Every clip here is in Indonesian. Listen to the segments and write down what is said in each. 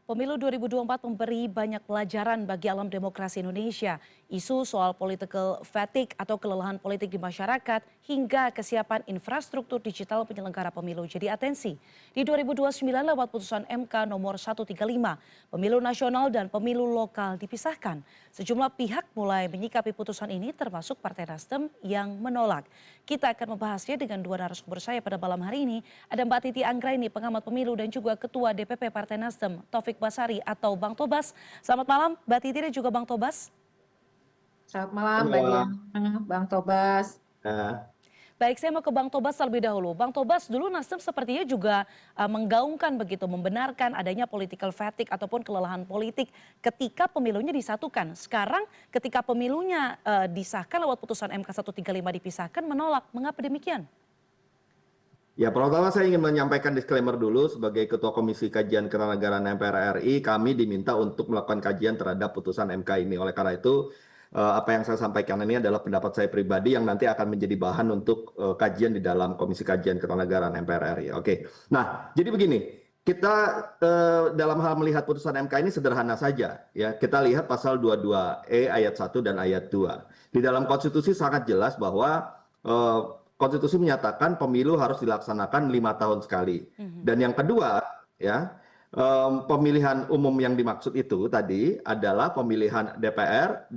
Pemilu 2024 memberi banyak pelajaran bagi alam demokrasi Indonesia. Isu soal political fatigue atau kelelahan politik di masyarakat hingga kesiapan infrastruktur digital penyelenggara pemilu jadi atensi. Di 2029 lewat putusan MK nomor 135, pemilu nasional dan pemilu lokal dipisahkan. Sejumlah pihak mulai menyikapi putusan ini termasuk Partai Nasdem yang menolak. Kita akan membahasnya dengan dua narasumber saya pada malam hari ini. Ada Mbak Titi Anggraini, pengamat pemilu dan juga Ketua DPP Partai Nasdem, Taufik Basari atau Bang Tobas. Selamat malam Mbak Titi dan juga Bang Tobas. Selamat malam Mbak Halo. Diana, Bang Tobas. Baik, saya mau ke Bang Tobas terlebih dahulu. Bang Tobas, dulu Nasdem sepertinya juga menggaungkan begitu, membenarkan adanya political fatigue ataupun kelelahan politik ketika pemilunya disatukan. Sekarang ketika pemilunya disahkan lewat putusan MK 135 dipisahkan, menolak. Mengapa demikian? Ya, pertama saya ingin menyampaikan disclaimer dulu sebagai Ketua Komisi Kajian Kewarganegaraan MPR RI, kami diminta untuk melakukan kajian terhadap putusan MK ini. Oleh karena itu, apa yang saya sampaikan ini adalah pendapat saya pribadi yang nanti akan menjadi bahan untuk kajian di dalam Komisi Kajian Kewarganegaraan MPR RI. Oke. Nah, jadi begini, kita dalam hal melihat putusan MK ini sederhana saja, ya. Kita lihat pasal 22E ayat 1 dan ayat 2. Di dalam konstitusi sangat jelas bahwa konstitusi menyatakan pemilu harus dilaksanakan 5 tahun sekali. Dan yang kedua, ya, pemilihan umum yang dimaksud itu tadi adalah pemilihan DPR,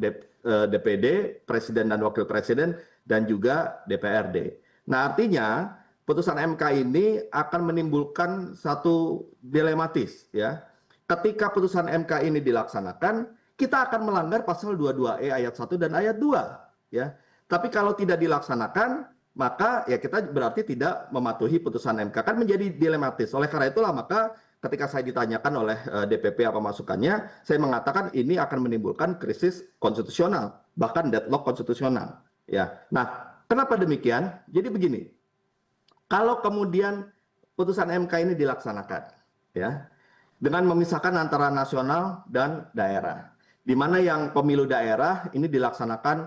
DPD, Presiden dan Wakil Presiden, dan juga DPRD. Nah, artinya putusan MK ini akan menimbulkan satu dilematis, ya. Ketika putusan MK ini dilaksanakan, kita akan melanggar pasal 22E ayat 1 dan ayat 2, ya. Tapi kalau tidak dilaksanakan, maka ya kita berarti tidak mematuhi putusan MK, kan menjadi dilematis. Oleh karena itulah maka ketika saya ditanyakan oleh DPP apa masukannya, saya mengatakan ini akan menimbulkan krisis konstitusional, bahkan deadlock konstitusional. Ya, nah kenapa demikian? Jadi begini, kalau kemudian putusan MK ini dilaksanakan, ya, dengan memisahkan antara nasional dan daerah, di mana yang pemilu daerah ini dilaksanakan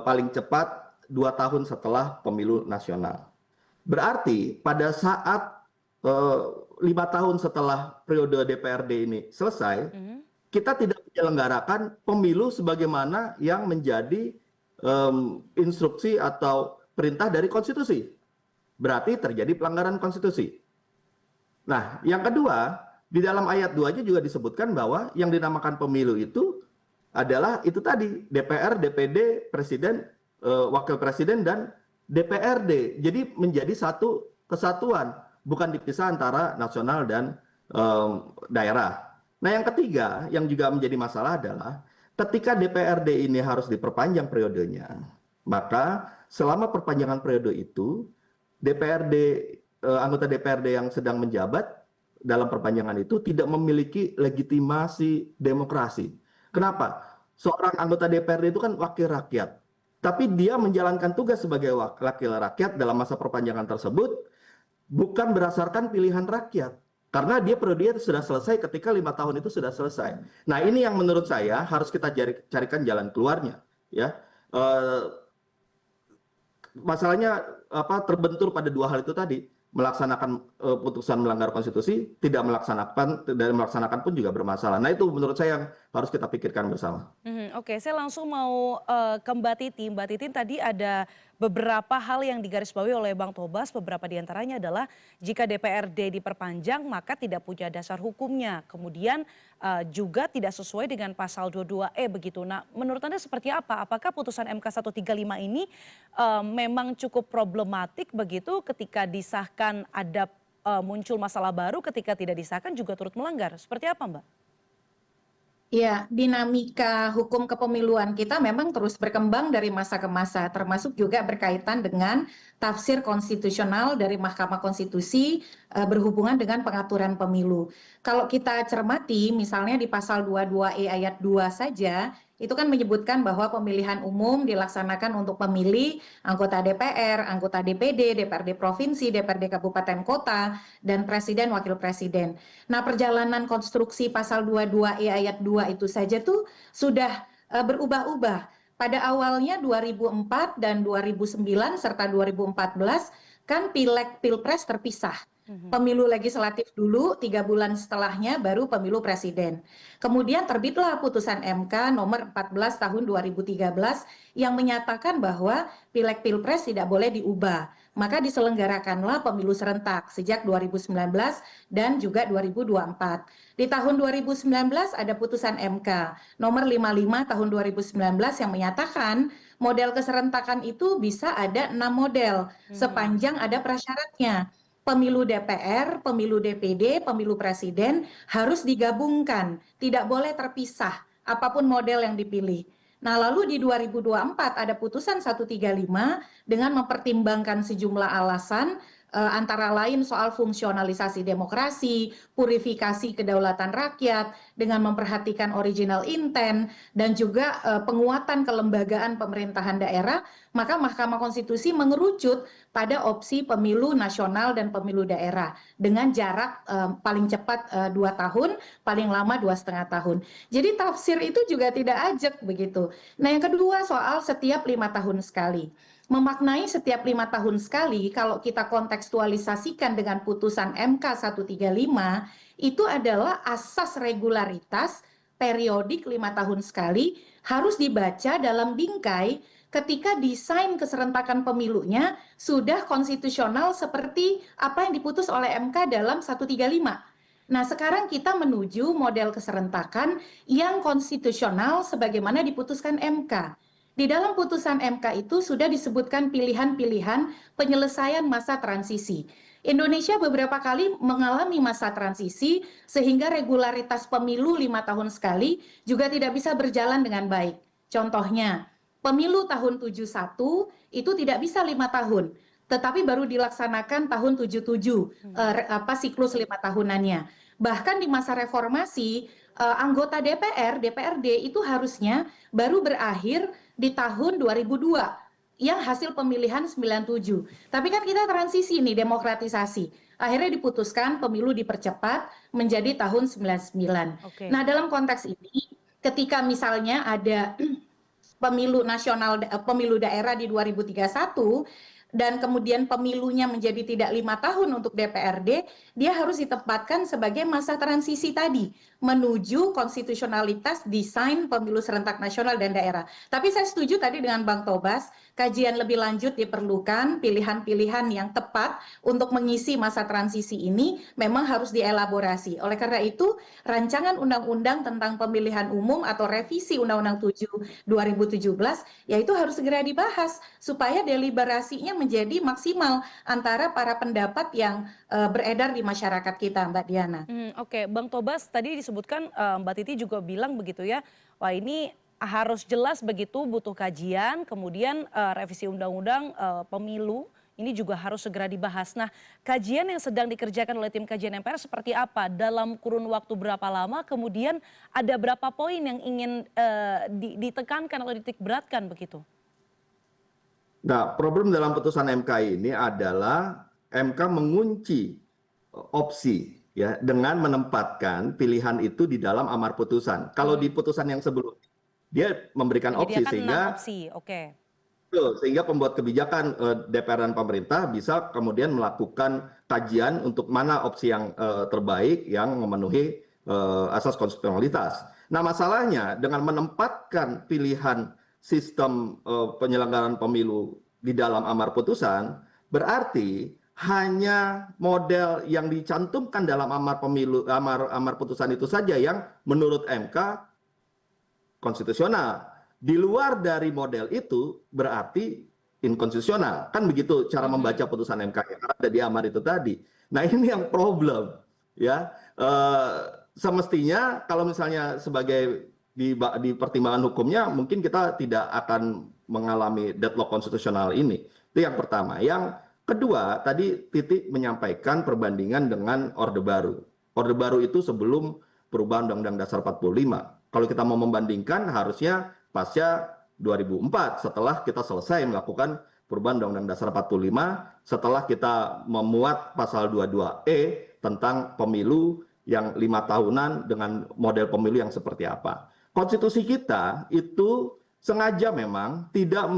paling cepat 2 tahun setelah pemilu nasional. Berarti pada saat 5 tahun setelah periode DPRD ini selesai, kita tidak menyelenggarakan pemilu sebagaimana yang menjadi instruksi atau perintah dari konstitusi. Berarti terjadi pelanggaran konstitusi. Nah, yang kedua, di dalam ayat 2-nya juga disebutkan bahwa yang dinamakan pemilu itu adalah itu tadi, DPR, DPD, Presiden, Wakil Presiden, dan DPRD. Jadi menjadi satu kesatuan, bukan dipisah antara nasional dan daerah. Nah, yang ketiga yang juga menjadi masalah adalah ketika DPRD ini harus diperpanjang periodenya, maka selama perpanjangan periode itu DPRD, anggota DPRD yang sedang menjabat dalam perpanjangan itu tidak memiliki legitimasi demokrasi. Kenapa? Seorang anggota DPRD itu kan wakil rakyat. Tapi dia menjalankan tugas sebagai wakil rakyat dalam masa perpanjangan tersebut bukan berdasarkan pilihan rakyat. Karena dia periode sudah selesai ketika 5 tahun itu sudah selesai. Nah, ini yang menurut saya harus kita carikan jalan keluarnya. Ya, masalahnya terbentur pada dua hal itu tadi. Melaksanakan putusan melanggar konstitusi, tidak melaksanakan, dan melaksanakan pun juga bermasalah. Nah, itu menurut saya yang harus kita pikirkan bersama. Oke, saya langsung mau ke Mbak Titi. Mbak Titi, tadi ada beberapa hal yang digarisbawahi oleh Bang Tobas. Beberapa diantaranya adalah jika DPRD diperpanjang maka tidak punya dasar hukumnya. Kemudian juga tidak sesuai dengan pasal 22E begitu. Nah, menurut Anda seperti apa? Apakah putusan MK 135 ini memang cukup problematik begitu ketika disahkan ada muncul masalah baru, ketika tidak disahkan juga turut melanggar? Seperti apa, Mbak? Ya, dinamika hukum kepemiluan kita memang terus berkembang dari masa ke masa, termasuk juga berkaitan dengan tafsir konstitusional dari Mahkamah Konstitusi berhubungan dengan pengaturan pemilu. Kalau kita cermati, misalnya di pasal 22E ayat 2 saja, itu kan menyebutkan bahwa pemilihan umum dilaksanakan untuk memilih anggota DPR, anggota DPD, DPRD Provinsi, DPRD Kabupaten Kota, dan Presiden Wakil Presiden. Nah, perjalanan konstruksi pasal 22E ayat 2 itu saja tuh sudah berubah-ubah. Pada awalnya 2004 dan 2009 serta 2014 kan Pileg Pilpres terpisah. Pemilu legislatif dulu, 3 bulan setelahnya baru pemilu presiden. Kemudian terbitlah putusan MK nomor 14 tahun 2013 yang menyatakan bahwa pileg pilpres tidak boleh diubah. Maka diselenggarakanlah pemilu serentak sejak 2019 dan juga 2024. Di tahun 2019 ada putusan MK nomor 55 tahun 2019 yang menyatakan model keserentakan itu bisa ada 6 model sepanjang ada prasyaratnya. Pemilu DPR, pemilu DPD, pemilu presiden harus digabungkan, tidak boleh terpisah apapun model yang dipilih. Nah, lalu di 2024 ada putusan 135 dengan mempertimbangkan sejumlah alasan antara lain soal fungsionalisasi demokrasi, purifikasi kedaulatan rakyat dengan memperhatikan original intent dan juga penguatan kelembagaan pemerintahan daerah, maka Mahkamah Konstitusi mengerucut pada opsi pemilu nasional dan pemilu daerah dengan jarak paling cepat 2 tahun, paling lama 2,5 tahun. Jadi tafsir itu juga tidak ajak begitu. Nah, yang kedua soal setiap 5 tahun sekali. Memaknai setiap 5 tahun sekali, kalau kita kontekstualisasikan dengan putusan MK 135, itu adalah asas regularitas periodik 5 tahun sekali harus dibaca dalam bingkai ketika desain keserentakan pemilunya sudah konstitusional seperti apa yang diputus oleh MK dalam 135. Nah, sekarang kita menuju model keserentakan yang konstitusional sebagaimana diputuskan MK. Di dalam putusan MK itu sudah disebutkan pilihan-pilihan penyelesaian masa transisi. Indonesia beberapa kali mengalami masa transisi sehingga regularitas pemilu 5 tahun sekali juga tidak bisa berjalan dengan baik. Contohnya, pemilu tahun 71 itu tidak bisa 5 tahun, tetapi baru dilaksanakan tahun 77, siklus 5 tahunannya. Bahkan di masa reformasi, anggota DPR, DPRD itu harusnya baru berakhir di tahun 2002 yang hasil pemilihan 97. Tapi kan kita transisi nih, demokratisasi. Akhirnya diputuskan pemilu dipercepat menjadi tahun 99. Oke. Nah, dalam konteks ini ketika misalnya ada pemilu nasional, pemilu daerah di 2031 dan kemudian pemilunya menjadi tidak 5 tahun untuk DPRD, dia harus ditempatkan sebagai masa transisi tadi menuju konstitusionalitas desain pemilu serentak nasional dan daerah. Tapi saya setuju tadi dengan Bang Tobas, kajian lebih lanjut diperlukan, pilihan-pilihan yang tepat untuk mengisi masa transisi ini memang harus dielaborasi. Oleh karena itu, rancangan undang-undang tentang pemilihan umum atau revisi Undang-Undang 7 2017 yaitu harus segera dibahas supaya deliberasinya menjadi maksimal antara para pendapat yang beredar di masyarakat kita, Mbak Diana. Oke, Bang Tobas tadi disebutkan Mbak Titi juga bilang begitu ya, wah ini harus jelas begitu, butuh kajian, kemudian revisi undang-undang pemilu ini juga harus segera dibahas. Nah, kajian yang sedang dikerjakan oleh tim kajian MPR seperti apa? Dalam kurun waktu berapa lama? Kemudian ada berapa poin yang ingin ditekankan atau dititik beratkan begitu? Nah, problem dalam putusan MK ini adalah MK mengunci opsi ya dengan menempatkan pilihan itu di dalam amar putusan. Kalau di putusan yang sebelumnya dia memberikan opsi Menyediakan sehingga 6 opsi, oke. sehingga pembuat kebijakan DPR dan pemerintah bisa kemudian melakukan kajian untuk mana opsi yang terbaik yang memenuhi asas konstitusionalitas. Nah, masalahnya dengan menempatkan pilihan sistem penyelenggaraan pemilu di dalam amar putusan berarti hanya model yang dicantumkan dalam amar putusan itu saja yang menurut MK konstitusional. Di luar dari model itu berarti inkonstitusional. Kan begitu cara membaca putusan MK yang ada di amar itu tadi. Nah, ini yang problem ya. Semestinya kalau misalnya sebagai di pertimbangan hukumnya mungkin kita tidak akan mengalami deadlock konstitusional ini. Itu yang pertama. Yang kedua, tadi Titi menyampaikan perbandingan dengan Orde Baru. Orde Baru itu sebelum perubahan Undang-Undang Dasar 45. Kalau kita mau membandingkan harusnya pasca 2004 setelah kita selesai melakukan perubahan Undang-Undang Dasar 45, setelah kita memuat pasal 22E tentang pemilu yang 5 tahunan dengan model pemilu yang seperti apa. Konstitusi kita itu sengaja memang tidak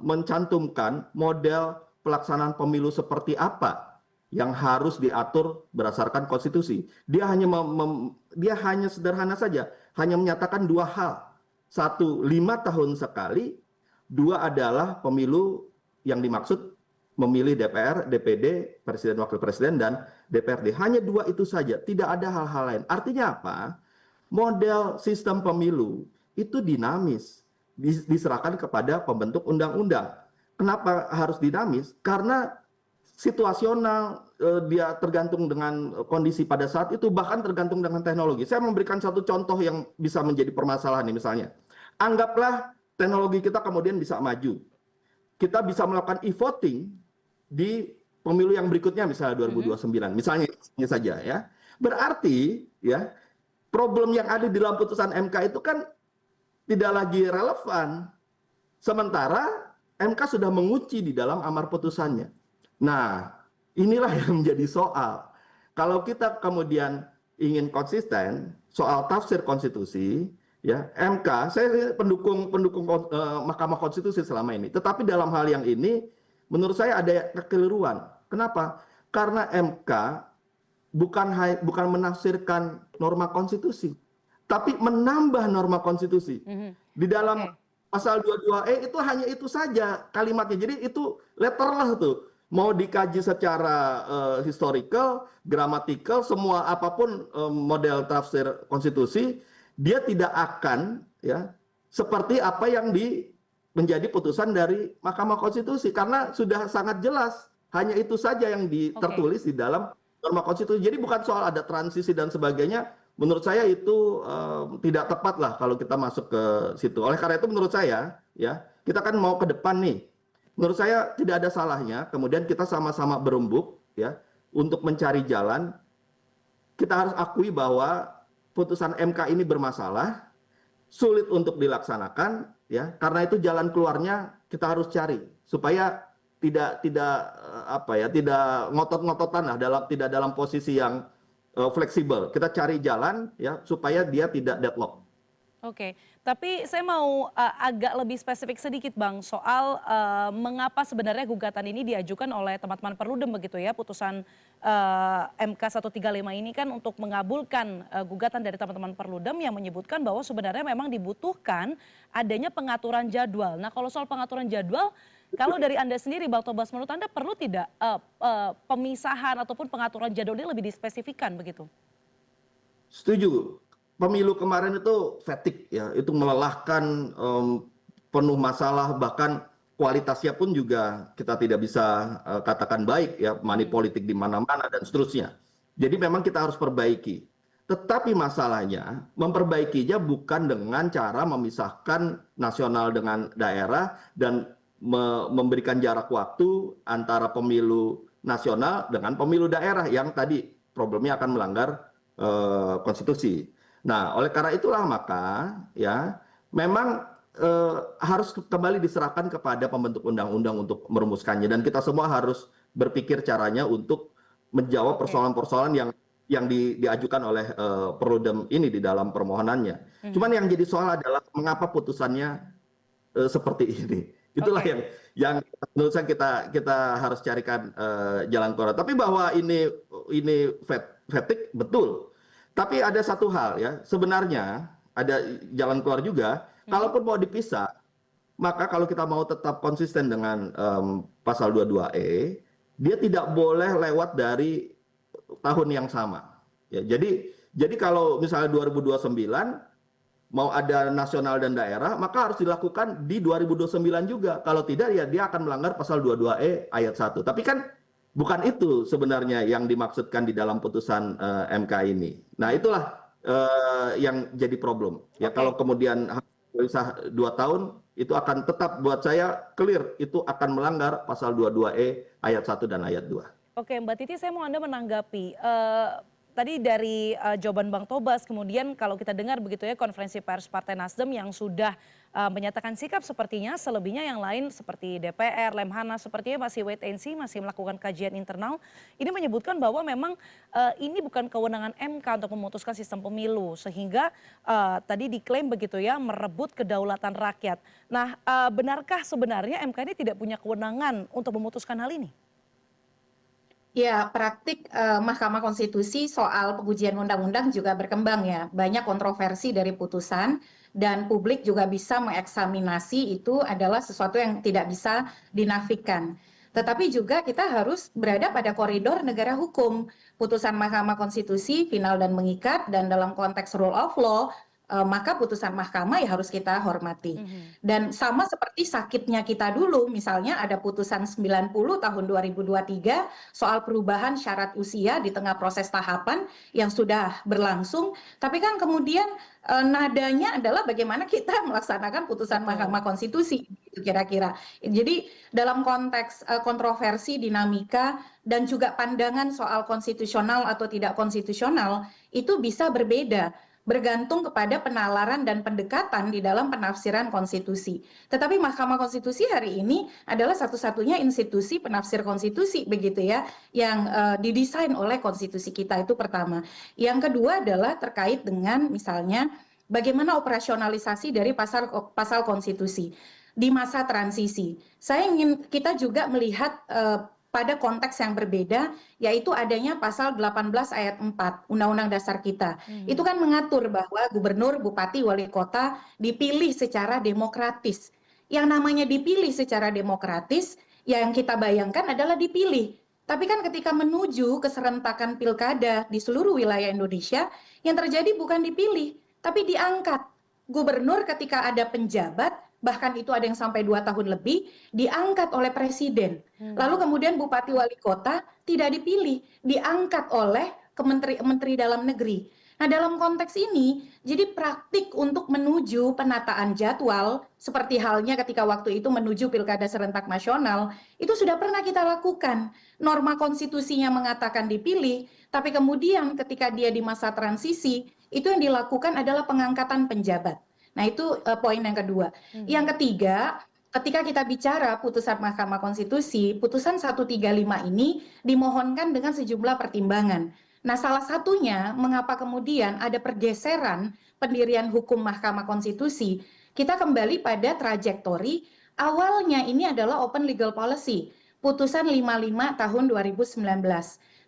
mencantumkan model pelaksanaan pemilu seperti apa yang harus diatur berdasarkan konstitusi. Dia hanya sederhana saja, hanya menyatakan dua hal. Satu, 5 tahun sekali. Dua adalah pemilu yang dimaksud memilih DPR, DPD, Presiden Wakil Presiden, dan DPRD. Hanya dua itu saja, tidak ada hal-hal lain. Artinya apa? Model sistem pemilu itu dinamis, diserahkan kepada pembentuk undang-undang. Kenapa harus dinamis? Karena situasional, dia tergantung dengan kondisi pada saat itu, bahkan tergantung dengan teknologi. Saya memberikan satu contoh yang bisa menjadi permasalahan nih, misalnya. Anggaplah teknologi kita kemudian bisa maju. Kita bisa melakukan e-voting di pemilu yang berikutnya, misalnya 2029. Misalnya saja ya. Berarti ya, problem yang ada di dalam putusan MK itu kan tidak lagi relevan. Sementara MK sudah menguji di dalam amar putusannya. Nah, inilah yang menjadi soal. Kalau kita kemudian ingin konsisten soal tafsir konstitusi, ya MK, saya pendukung Mahkamah Konstitusi selama ini. Tetapi dalam hal yang ini, menurut saya ada kekeliruan. Kenapa? Karena MK bukan menafsirkan norma konstitusi, tapi menambah norma konstitusi. Di dalam pasal 22E itu hanya itu saja kalimatnya. Jadi itu letterless tuh. Mau dikaji secara historical, gramatikal, semua apapun model tafsir konstitusi, dia tidak akan ya seperti apa yang menjadi putusan dari Mahkamah Konstitusi, karena sudah sangat jelas hanya itu saja yang tertulis di dalam norma konstitusi. Jadi bukan soal ada transisi dan sebagainya. Menurut saya itu tidak tepat lah kalau kita masuk ke situ. Oleh karena itu menurut saya ya, kita kan mau ke depan nih. Menurut saya tidak ada salahnya kemudian kita sama-sama berembuk ya untuk mencari jalan. Kita harus akui bahwa putusan MK ini bermasalah, sulit untuk dilaksanakan ya. Karena itu jalan keluarnya kita harus cari supaya tidak ngotot-ngototan lah, tidak dalam posisi yang fleksibel. Kita cari jalan ya supaya dia tidak deadlock. Oke, tapi saya mau agak lebih spesifik sedikit Bang soal mengapa sebenarnya gugatan ini diajukan oleh teman-teman Perludem begitu ya, putusan MK 135 ini kan untuk mengabulkan gugatan dari teman-teman Perludem yang menyebutkan bahwa sebenarnya memang dibutuhkan adanya pengaturan jadwal. Nah kalau soal pengaturan jadwal, kalau dari Anda sendiri Bang Tobas, menurut Anda perlu tidak pemisahan ataupun pengaturan jadwal ini lebih dispesifikkan begitu? Setuju. Pemilu kemarin itu fatigue ya, itu melelahkan, penuh masalah, bahkan kualitasnya pun juga kita tidak bisa katakan baik ya, money politik di mana-mana dan seterusnya. Jadi memang kita harus perbaiki. Tetapi masalahnya memperbaikinya bukan dengan cara memisahkan nasional dengan daerah dan memberikan jarak waktu antara pemilu nasional dengan pemilu daerah yang tadi problemnya akan melanggar konstitusi. Nah, oleh karena itulah maka ya memang harus kembali diserahkan kepada pembentuk undang-undang untuk merumuskannya, dan kita semua harus berpikir caranya untuk menjawab persoalan-persoalan yang diajukan oleh Perludem ini di dalam permohonannya. Cuman yang jadi soal adalah mengapa putusannya seperti ini. Itulah yang menurut saya kita harus carikan jalan keluar. Tapi bahwa ini fatigue betul. Tapi ada satu hal ya, sebenarnya ada jalan keluar juga. Kalaupun mau dipisah, maka kalau kita mau tetap konsisten dengan pasal 22E, dia tidak boleh lewat dari tahun yang sama. Ya, jadi kalau misalnya 2029 mau ada nasional dan daerah, maka harus dilakukan di 2029 juga. Kalau tidak ya dia akan melanggar pasal 22E ayat 1. Tapi kan bukan itu sebenarnya yang dimaksudkan di dalam putusan MK ini. Nah itulah yang jadi problem. Ya kalau kemudian bisa 2 tahun, itu akan tetap buat saya clear, itu akan melanggar pasal 22E ayat 1 dan ayat 2. Oke Mbak Titi, saya mau Anda menanggapi. Tadi dari jawaban Bang Tobas, kemudian kalau kita dengar begitu ya konferensi pers Partai Nasdem yang sudah menyatakan sikap sepertinya, selebihnya yang lain seperti DPR, Lemhanas sepertinya masih wait and see, masih melakukan kajian internal. Ini menyebutkan bahwa memang ini bukan kewenangan MK untuk memutuskan sistem pemilu, sehingga tadi diklaim begitu ya merebut kedaulatan rakyat. Nah benarkah sebenarnya MK ini tidak punya kewenangan untuk memutuskan hal ini? Ya, praktik Mahkamah Konstitusi soal pengujian undang-undang juga berkembang ya. Banyak kontroversi dari putusan dan publik juga bisa mengeksaminasi itu adalah sesuatu yang tidak bisa dinafikan. Tetapi juga kita harus berada pada koridor negara hukum. Putusan Mahkamah Konstitusi final dan mengikat dan dalam konteks rule of law, maka putusan mahkamah ya harus kita hormati. Dan sama seperti sakitnya kita dulu, misalnya ada putusan 90 tahun 2023 soal perubahan syarat usia di tengah proses tahapan yang sudah berlangsung, tapi kan kemudian nadanya adalah bagaimana kita melaksanakan putusan Betul. Mahkamah Konstitusi, gitu kira-kira. Jadi dalam konteks kontroversi, dinamika, dan juga pandangan soal konstitusional atau tidak konstitusional, itu bisa berbeda bergantung kepada penalaran dan pendekatan di dalam penafsiran konstitusi. Tetapi Mahkamah Konstitusi hari ini adalah satu-satunya institusi penafsir konstitusi begitu ya, yang didesain oleh konstitusi kita, itu pertama. Yang kedua adalah terkait dengan misalnya bagaimana operasionalisasi dari pasal konstitusi di masa transisi. Saya ingin kita juga melihat pada konteks yang berbeda, yaitu adanya pasal 18 ayat 4 Undang-Undang Dasar kita. Itu kan mengatur bahwa gubernur, bupati, wali kota dipilih secara demokratis. Yang namanya dipilih secara demokratis, yang kita bayangkan adalah dipilih. Tapi kan ketika menuju keserentakan pilkada di seluruh wilayah Indonesia, yang terjadi bukan dipilih, tapi diangkat. Gubernur ketika ada penjabat, bahkan itu ada yang sampai 2 tahun lebih, diangkat oleh presiden. Lalu kemudian bupati wali kota tidak dipilih, diangkat oleh Menteri Dalam Negeri. Nah, dalam konteks ini, jadi praktik untuk menuju penataan jadwal, seperti halnya ketika waktu itu menuju Pilkada Serentak Nasional, itu sudah pernah kita lakukan. Norma konstitusinya mengatakan dipilih, tapi kemudian ketika dia di masa transisi, itu yang dilakukan adalah pengangkatan penjabat. Nah, itu poin yang kedua. Yang ketiga, ketika kita bicara putusan Mahkamah Konstitusi, putusan 135 ini dimohonkan dengan sejumlah pertimbangan. Nah, salah satunya mengapa kemudian ada pergeseran pendirian hukum Mahkamah Konstitusi, kita kembali pada trajektori awalnya ini adalah open legal policy, putusan 55 tahun 2019.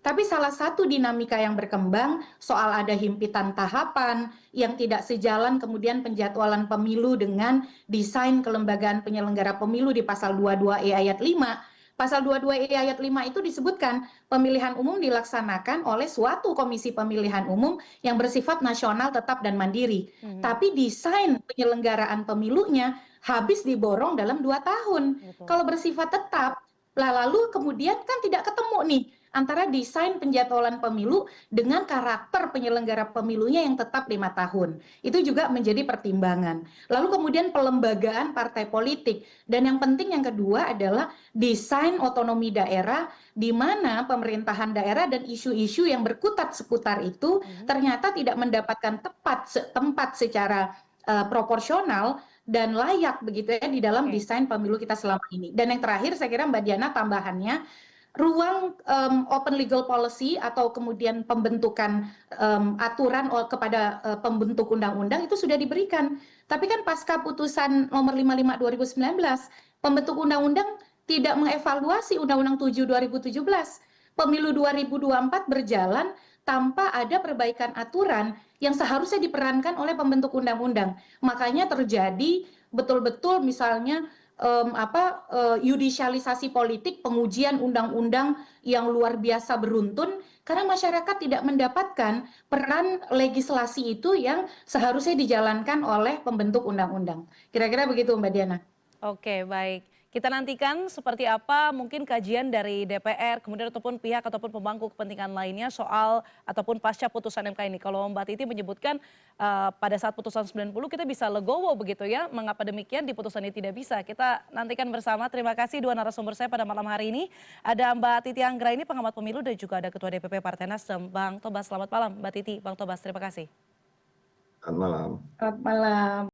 Tapi salah satu dinamika yang berkembang soal ada himpitan tahapan yang tidak sejalan kemudian penjadwalan pemilu dengan desain kelembagaan penyelenggara pemilu di pasal 22E ayat 5. Pasal 22E ayat 5 itu disebutkan pemilihan umum dilaksanakan oleh suatu komisi pemilihan umum yang bersifat nasional tetap dan mandiri. Tapi desain penyelenggaraan pemilunya habis diborong dalam 2 tahun. Betul. Kalau bersifat tetap, lalu kemudian kan tidak ketemu nih antara desain penjadwalan pemilu dengan karakter penyelenggara pemilunya yang tetap 5 tahun. Itu juga menjadi pertimbangan. Lalu kemudian pelembagaan partai politik. Dan yang penting yang kedua adalah desain otonomi daerah di mana pemerintahan daerah dan isu-isu yang berkutat seputar itu ternyata tidak mendapatkan tempat secara proporsional dan layak begitu ya di dalam desain pemilu kita selama ini. Dan yang terakhir saya kira Mbak Diana tambahannya, ruang open legal policy atau kemudian pembentukan aturan kepada pembentuk undang-undang itu sudah diberikan. Tapi kan pasca putusan nomor 55 2019, pembentuk undang-undang tidak mengevaluasi Undang-Undang 7 2017. Pemilu 2024 berjalan tanpa ada perbaikan aturan yang seharusnya diperankan oleh pembentuk undang-undang. Makanya terjadi betul-betul misalnya yudisialisasi politik, pengujian undang-undang yang luar biasa beruntun karena masyarakat tidak mendapatkan peran legislasi itu yang seharusnya dijalankan oleh pembentuk undang-undang. Kira-kira begitu Mbak Diana. Oke, baik. Kita nantikan seperti apa mungkin kajian dari DPR, kemudian ataupun pihak ataupun pemangku kepentingan lainnya soal ataupun pasca putusan MK ini. Kalau Mbak Titi menyebutkan pada saat putusan 90 kita bisa legowo begitu ya. Mengapa demikian di putusan ini tidak bisa? Kita nantikan bersama. Terima kasih dua narasumber saya pada malam hari ini. Ada Mbak Titi Anggraini, pengamat pemilu, dan juga ada Ketua DPP Partai Nasdem, Bang Tobas. Selamat malam Mbak Titi, Bang Tobas. Terima kasih. Selamat malam. Selamat malam.